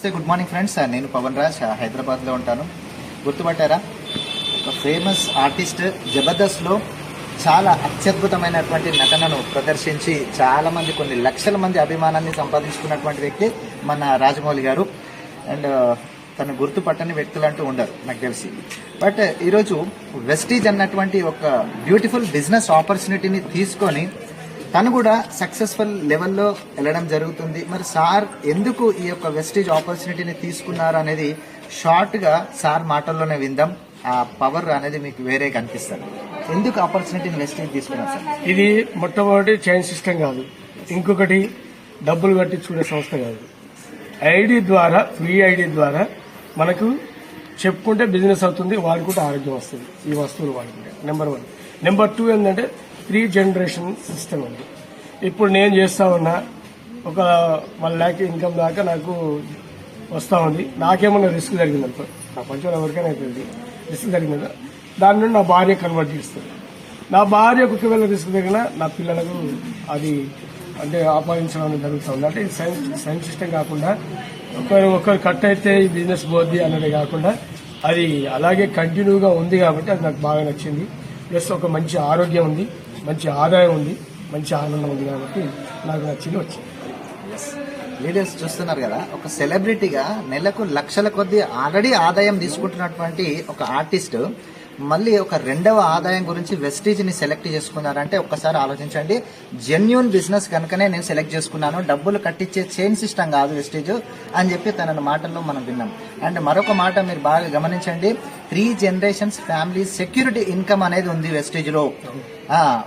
నమస్తే, good morning friends. నేను పవన్ రాజ్, హైదరాబాద్లో ఉంటాను. గుర్తుపట్టారా? ఒక ఫేమస్ ఆర్టిస్ట్ జబర్దస్త్లో చాలా అత్యద్భుతమైనటువంటి నటనను ప్రదర్శించి చాలామంది, కొన్ని లక్షల మంది అభిమానాన్ని సంపాదించుకున్నటువంటి వ్యక్తి మన రాజమౌళి గారు. అండ్ తను గుర్తుపట్టని వ్యక్తులు అంటూ ఉండరు నాకు తెలిసి. బట్ ఈరోజు వెస్టీజ్ అన్నటువంటి ఒక బ్యూటిఫుల్ బిజినెస్ ఆపర్చునిటీని తీసుకొని తను కూడా సక్సెస్ఫుల్ లెవెల్లో వెళ్ళడం జరుగుతుంది. మరి సార్ ఎందుకు ఈ యొక్క వెస్టీజ్ ఆపర్చునిటీని తీసుకున్నారు అనేది షార్ట్గా సార్ మాటల్లోనే విందాం. ఆ పవర్ అనేది మీకు వేరే కనిపిస్తుంది. ఎందుకు ఆపర్చునిటీని వెస్టీజ్ తీసుకున్నారు సార్? ఇది మొట్టమొదటి చైన్ సిస్టమ్ కాదు, ఇంకొకటి డబ్బులు కట్టించుకునే సంస్థ కాదు. ఐడి ద్వారా, ఫ్రీ ఐడి ద్వారా మనకు చెప్పుకుంటే బిజినెస్ అవుతుంది, వాడుకుంటే ఆరోగ్యం వస్తుంది. ఈ వస్తువులు వాడుకుంటే నెంబర్ 1. నెంబర్ 2 ఏంటంటే 3 జనరేషన్ సిస్టమ్ ఉంది. ఇప్పుడు నేను చేస్తా ఉన్నా ఒక 1 lakh ఇన్కమ్ దాకా నాకు వస్తూ ఉంది. నాకేమన్నా రిస్క్ జరిగింది అనుకో, ప్రపంచంలో ఎవరికైనా అవుతుంది రిస్క్ జరిగిందా, దాని నుండి నా భార్య కన్వర్ట్ చేస్తుంది. నా భార్యకు ఒకవేళ రిస్క్ జరిగినా నా పిల్లలకు అది అంటే ఆపాదించడం అనేది జరుగుతుంది. అంటే సైన్స్ సిస్టమ్ కాకుండా ఒకరు కట్ అయితే ఈ బిజినెస్ పోద్ది అన్నది కాకుండా అది అలాగే కంటిన్యూగా ఉంది. కాబట్టి అది నాకు బాగా నచ్చింది. ప్లస్ ఒక మంచి ఆరోగ్యం ఉంది, మంచి ఆదాయం ఉంది, మంచి ఆనందం ఉంది. కాబట్టి నాకు నచ్చింది వచ్చింది. వీడియోస్ చూస్తున్నారు కదా, ఒక సెలబ్రిటీగా నెలకు లక్షల కొద్ది ఆల్రెడీ ఆదాయం తీసుకుంటున్నటువంటి ఒక ఆర్టిస్ట్ మళ్ళీ ఒక రెండవ ఆదాయం గురించి వెస్టీజ్ ని సెలెక్ట్ చేసుకున్నారంటే ఒక్కసారి ఆలోచించండి. జెన్యూన్ బిజినెస్ కనుకనే నేను సెలెక్ట్ చేసుకున్నాను, డబ్బులు కట్టించే చైన్ సిస్టమ్ కాదు వెస్టీజ్ అని చెప్పి తన మాటల్లో మనం విన్నాం. అండ్ మరొక మాట మీరు బాగా గమనించండి, 3 generations ఫ్యామిలీ సెక్యూరిటీ ఇన్కమ్ అనేది ఉంది వెస్టీజ్ లో.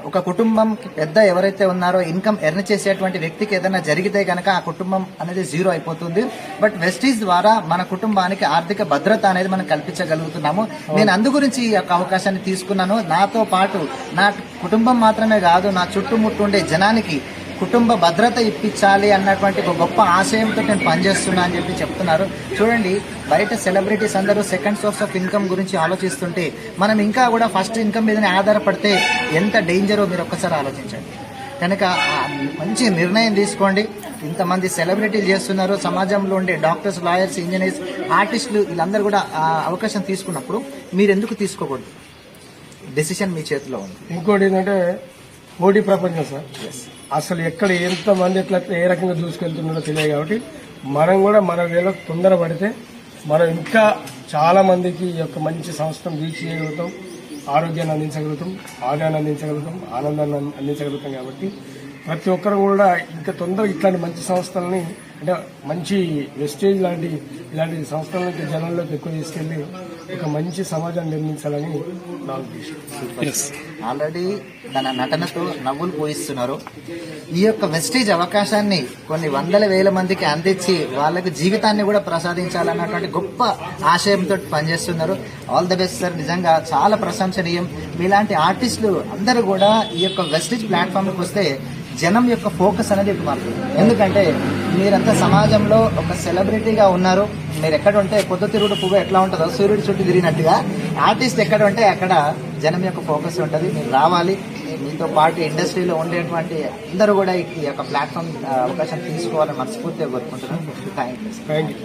ఒక కుటుంబం పెద్ద ఎవరైతే ఉన్నారో ఇన్కమ్ ఎర్న్ చేసేటువంటి వ్యక్తికి ఏదైనా జరిగితే కనుక ఆ కుటుంబం అనేది జీరో అయిపోతుంది. బట్ వెస్టీజ్ ద్వారా మన కుటుంబానికి ఆర్థిక భద్రత అనేది మనం కల్పించగలుగుతున్నాము. నేను అందు గురించి ఈ యొక్క అవకాశాన్ని తీసుకున్నాను. నాతో పాటు నా కుటుంబం మాత్రమే కాదు, నా చుట్టుముట్టుండే జనానికి కుటుంబ భద్రత ఇప్పించాలి అన్నటువంటి ఒక గొప్ప ఆశయంతో నేను పనిచేస్తున్నా అని చెప్పి చెప్తున్నారు. చూడండి, బయట సెలబ్రిటీస్ అందరూ సెకండ్ సోర్స్ ఆఫ్ ఇన్కమ్ గురించి ఆలోచిస్తుంటే మనం ఇంకా కూడా ఫస్ట్ ఇన్కమ్ మీదనే ఆధారపడితే ఎంత డేంజరో మీరు ఒక్కసారి ఆలోచించండి. కనుక మంచి నిర్ణయం తీసుకోండి. ఇంతమంది సెలబ్రిటీలు చేస్తున్నారు, సమాజంలో ఉండే డాక్టర్స్, లాయర్స్, ఇంజనీర్స్, ఆర్టిస్టులు వీళ్ళందరూ కూడా ఆ అవకాశం తీసుకున్నప్పుడు మీరు ఎందుకు తీసుకోకూడదు? డెసిషన్ మీ చేతిలో ఉంది. ఇంకోటి ఏంటంటే పోటీ ప్రపంచం సార్. అసలు ఎక్కడ ఎంతమంది ఎట్లా ఏ రకంగా దూసుకెళ్తున్నారో తెలియదు. కాబట్టి మనం కూడా మన వేళ తొందరపడితే మనం ఇంకా చాలా మందికి ఈ యొక్క మంచి సంస్థను రీచ్ చేయగలుగుతాం, ఆరోగ్యాన్ని అందించగలుగుతాం, ఆదాయాన్ని అందించగలుగుతాం, ఆనందాన్ని అందించగలుగుతాం. కాబట్టి ప్రతి ఒక్కరు కూడా ఇంకా తొందరగా ఇట్లాంటి మంచి సంస్థలని, అంటే మంచి వెస్టేజ్ లాంటి ఇలాంటి సంస్థలకి జనంలోకి ఎక్కువ తీసుకెళ్లి ఒక మంచి సమాజాన్ని నిర్మించాలని నా ఉద్దేశం. ఆల్రెడీ తన నటనతో నవ్వులు పోయిస్తున్నారు. ఈ యొక్క వెస్టేజ్ అవకాశాన్ని కొన్ని వందల వేల మందికి అందించి వాళ్ళకు జీవితాన్ని కూడా ప్రసాదించాలన్నటువంటి గొప్ప ఆశయంతో పనిచేస్తున్నారు. All the best sir. నిజంగా చాలా ప్రశంసనీయం. మీలాంటి ఆర్టిస్టులు అందరూ కూడా ఈ యొక్క వెస్టేజ్ ప్లాట్ఫామ్కి వస్తే జనం యొక్క ఫోకస్ అనేది మారుతుంది. ఎందుకంటే మీరంతా సమాజంలో ఒక సెలబ్రిటీగా ఉన్నారు. మీరు ఎక్కడ ఉంటే పొద్దుతిరుగుడు పువ్వు ఎట్లా ఉంటుందో సూర్యుడు చుట్టూ తిరిగినట్టుగా ఆర్టిస్ట్ ఎక్కడ ఉంటే అక్కడ జనం యొక్క ఫోకస్ ఉంటుంది. మీరు రావాలి. మీతో పాటు ఇండస్ట్రీలో ఉండేటువంటి అందరూ కూడా ఈ యొక్క ప్లాట్ఫామ్ అవకాశం తీసుకోవాలని మనస్ఫూర్తిగా కోరుకుంటున్నాను. Thank you.